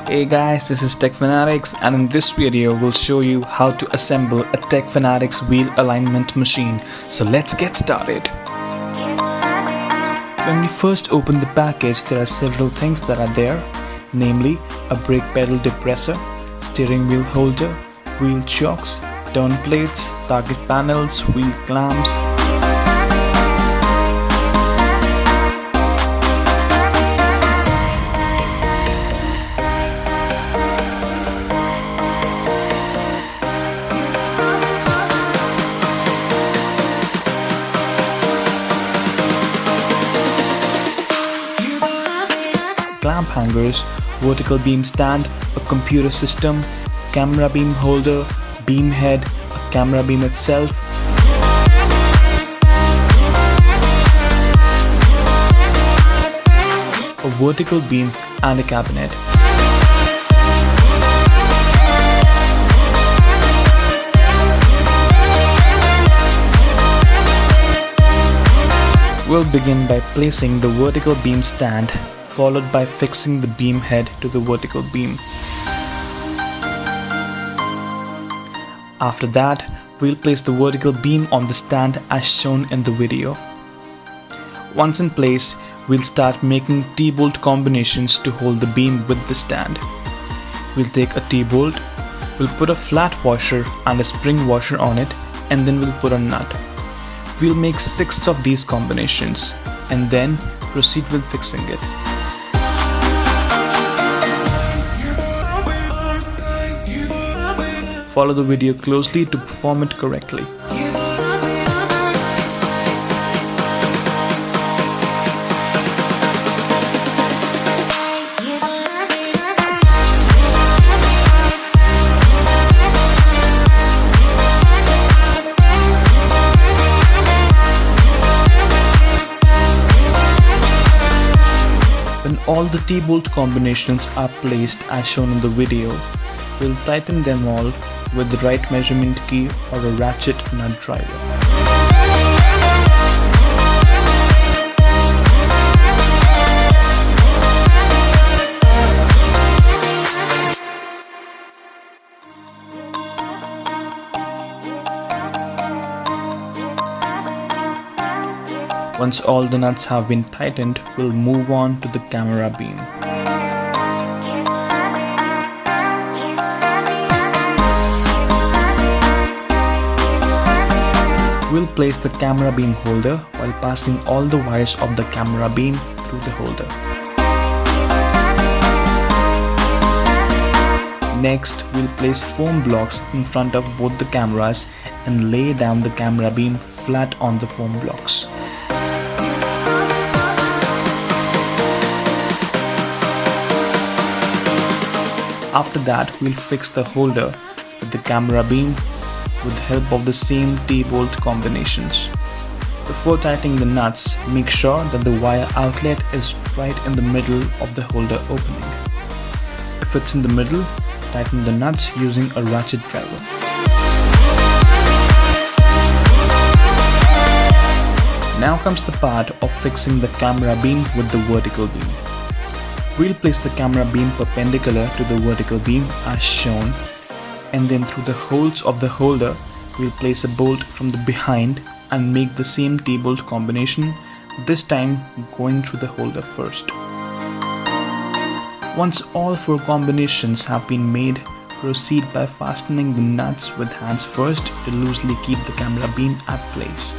Hey guys, this is techfanatics, and in this video we'll show you how to assemble a techfanatics wheel alignment machine. So let's get started. When we first open the package, there are several things that are there, namely a brake pedal depressor, steering wheel holder, wheel chocks, turn plates, target panels, wheel clamps, clamp hangers, vertical beam stand, a computer system, camera beam holder, beam head, a camera beam itself, a vertical beam and a cabinet. We'll begin by placing the vertical beam stand, followed by fixing the beam head to the vertical beam. After that, we'll place the vertical beam on the stand as shown in the video. Once in place, we'll start making T-bolt combinations to hold the beam with the stand. We'll take a T-bolt, we'll put a flat washer and a spring washer on it, and then we'll put a nut. We'll make 6 of these combinations and then proceed with fixing it. Follow the video closely to perform it correctly. When all the T-bolt combinations are placed as shown in the video, we'll tighten them all with the right measurement key or a ratchet nut driver. Once all the nuts have been tightened, we'll move on to the camera beam. We'll place the camera beam holder while passing all the wires of the camera beam through the holder. Next, we'll place foam blocks in front of both the cameras and lay down the camera beam flat on the foam blocks. After that, we'll fix the holder with the camera beam with the help of the same T-bolt combinations. Before tightening the nuts, make sure that the wire outlet is right in the middle of the holder opening. If it's in the middle, tighten the nuts using a ratchet driver. Now comes the part of fixing the camera beam with the vertical beam. We'll place the camera beam perpendicular to the vertical beam as shown, and then through the holes of the holder, we'll place a bolt from the behind and make the same T-bolt combination, this time going through the holder first. Once all 4 combinations have been made, proceed by fastening the nuts with hands first to loosely keep the camera beam at place.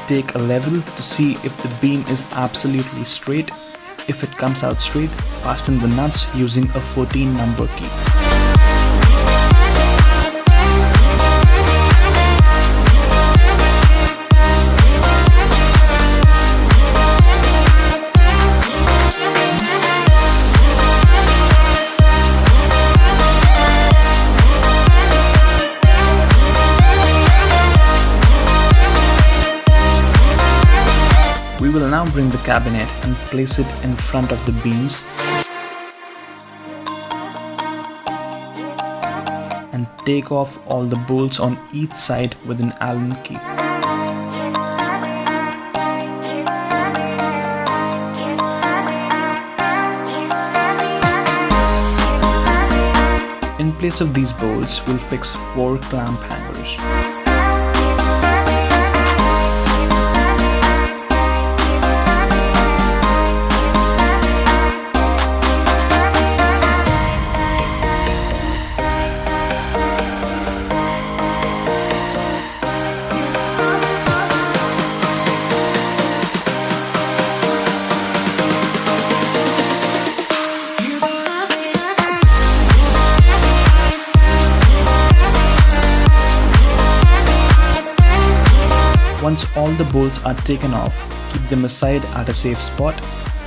Take a level to see if the beam is absolutely straight. If it comes out straight, fasten the nuts using a 14 number key. Now bring the cabinet and place it in front of the beams and take off all the bolts on each side with an Allen key. In place of these bolts, we'll fix 4 clamp hangers. Once all the bolts are taken off, keep them aside at a safe spot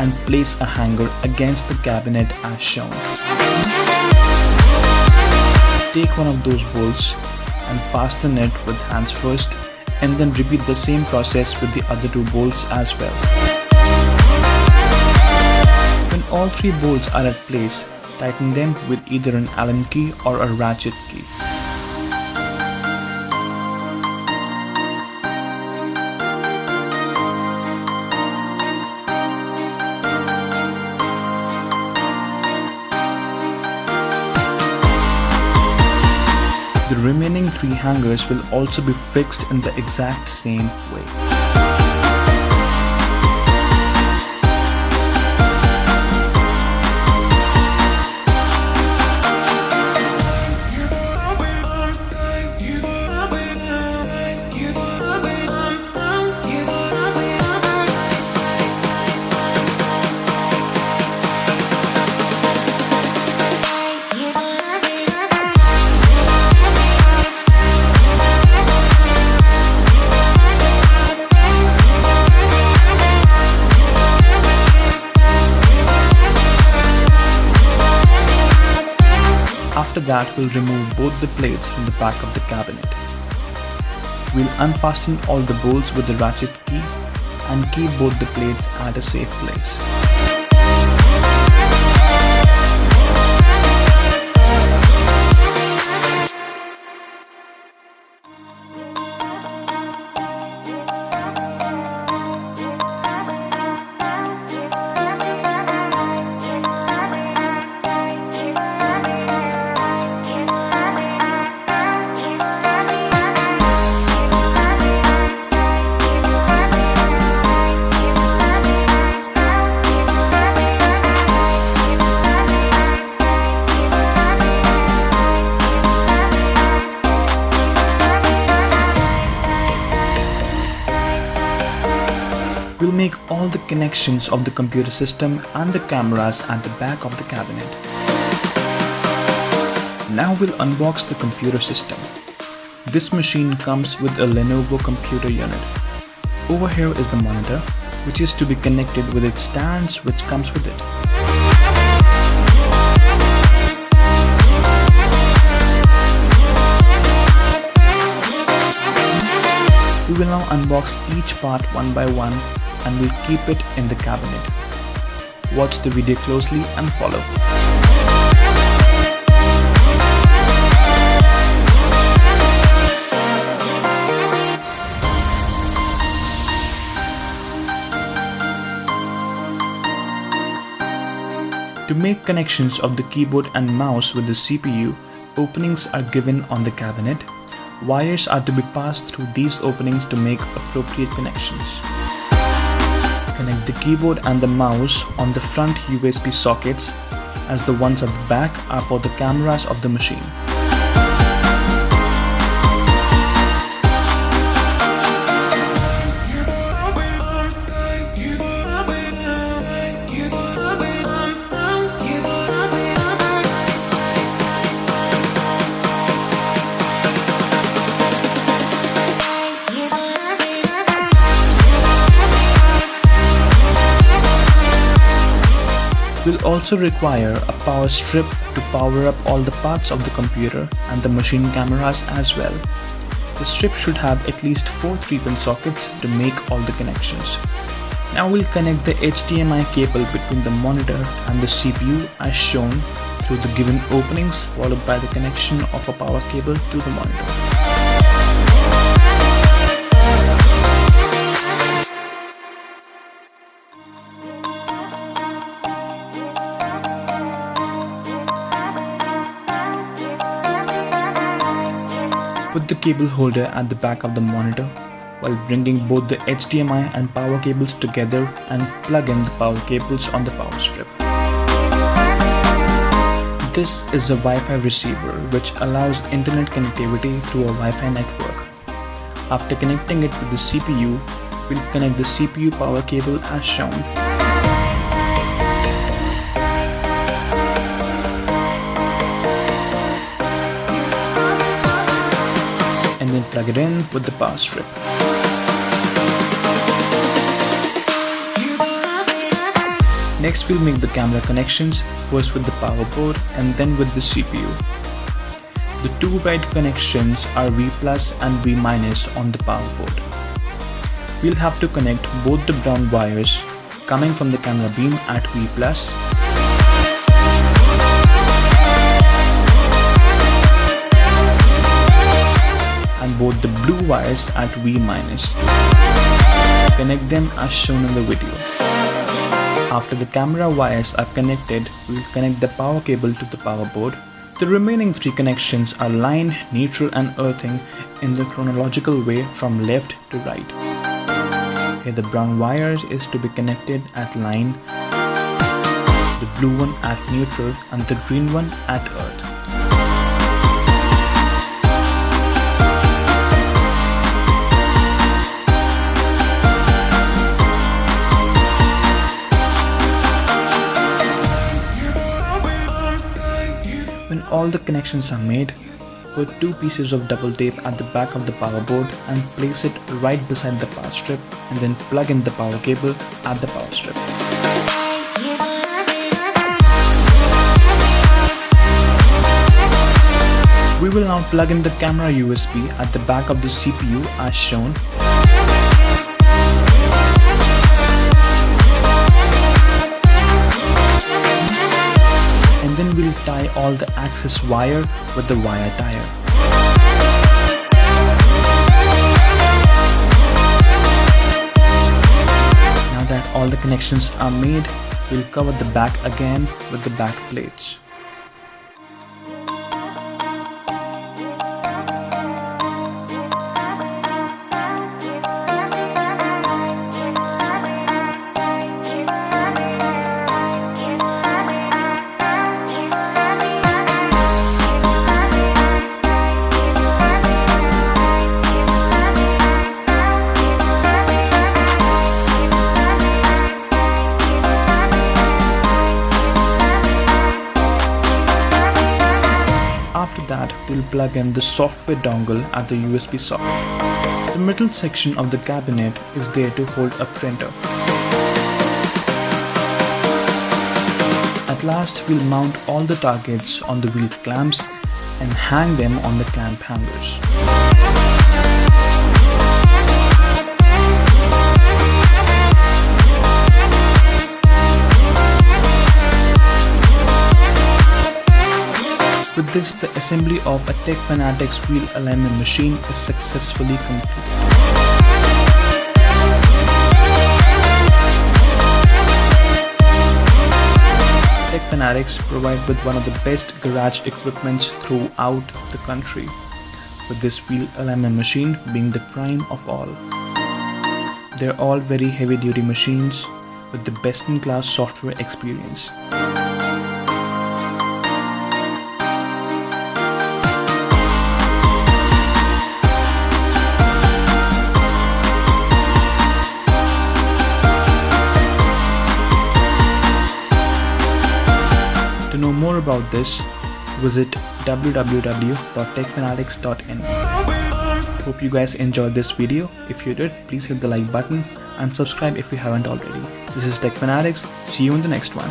and place a hanger against the cabinet as shown. Take one of those bolts and fasten it with hands first, and then repeat the same process with the other 2 bolts as well. When all 3 bolts are at place, tighten them with either an Allen key or a ratchet key. The remaining 3 hangers will also be fixed in the exact same way. After that, we'll remove both the plates from the back of the cabinet. We'll unfasten all the bolts with the ratchet key and keep both the plates at a safe place. We'll make all the connections of the computer system and the cameras at the back of the cabinet. Now we'll unbox the computer system. This machine comes with a Lenovo computer unit. Over here is the monitor, which is to be connected with its stands which comes with it. We will now unbox each part one by one and we'll keep it in the cabinet. Watch the video closely and follow. To make connections of the keyboard and mouse with the CPU, openings are given on the cabinet. Wires are to be passed through these openings to make appropriate connections. Connect the keyboard and the mouse on the front USB sockets, as the ones at the back are for the cameras of the machine. We'll also require a power strip to power up all the parts of the computer and the machine cameras as well. The strip should have at least 4 3-pin sockets to make all the connections. Now we'll connect the HDMI cable between the monitor and the CPU as shown through the given openings, followed by the connection of a power cable to the monitor. Put the cable holder at the back of the monitor while bringing both the HDMI and power cables together and plug in the power cables on the power strip. This is a Wi-Fi receiver which allows internet connectivity through a Wi-Fi network. After connecting it with the CPU, we'll connect the CPU power cable as shown. And then plug it in with the power strip. Next we'll make the camera connections, first with the power board and then with the CPU. The two right connections are V+ and V- on the power board. We'll have to connect both the brown wires coming from the camera beam at V+, and both the blue wires at V-. Connect them as shown in the video. After the camera wires are connected, we'll connect the power cable to the power board. The remaining three connections are line, neutral and earthing in the chronological way from left to right. Here the brown wire is to be connected at line, the blue one at neutral and the green one at earth. When all the connections are made, put two pieces of double tape at the back of the power board and place it right beside the power strip and then plug in the power cable at the power strip. We will now plug in the camera USB at the back of the CPU as shown. And then we'll tie all the access wire with the wire tire. Now that all the connections are made, we'll cover the back again with the back plates. After that, we'll plug in the software dongle at the USB socket. The middle section of the cabinet is there to hold a printer. At last, we'll mount all the targets on the wheel clamps and hang them on the clamp hangers. With this, the assembly of a techfanatics wheel alignment machine is successfully complete. Techfanatics provide with one of the best garage equipments throughout the country, with this wheel alignment machine being the prime of all. They're all very heavy duty machines with the best in class software experience. To know more about this, visit www.techfanatics.in. Hope you guys enjoyed this video. If you did, please hit the like button and subscribe if you haven't already. This is Tech Fanatics. See you in the next one.